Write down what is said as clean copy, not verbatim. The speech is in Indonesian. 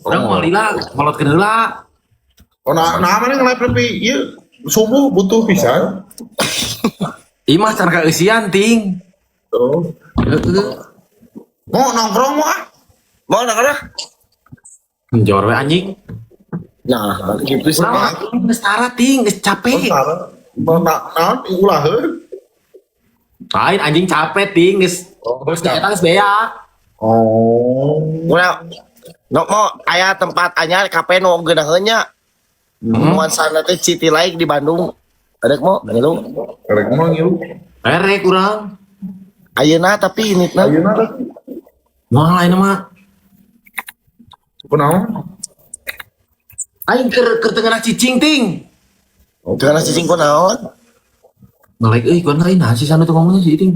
Orang mau lila, molot ke heula. Oh, nah mana nge-live tapi ieu subuh butuh pisan. Imah can kaeusian ting. Tuh. Heeh. Mau nongkrong mau ah. Mau nak ada? Njor we anjing. Nah, gitu sih. Urang geus tara ting, geus capek. Bentar. Nah, ulah heuh. Lain anjing capek ting, geus geus eta geus beak. Oh. Udah, no mau aya tempat anyar kafe nu geunaheun nya. Nuansana teh City Lake di Bandung. Ada mau ngilu. Karek mau ngilu. Erek urang. Ayeuna tapi unitna Ayeuna teh Moal lain mah. kunaon? Aing keur tengah cicing ting. karena cicing kunaon. Ngelek euy kunaon aing si sanu teh ngomongnya si ting.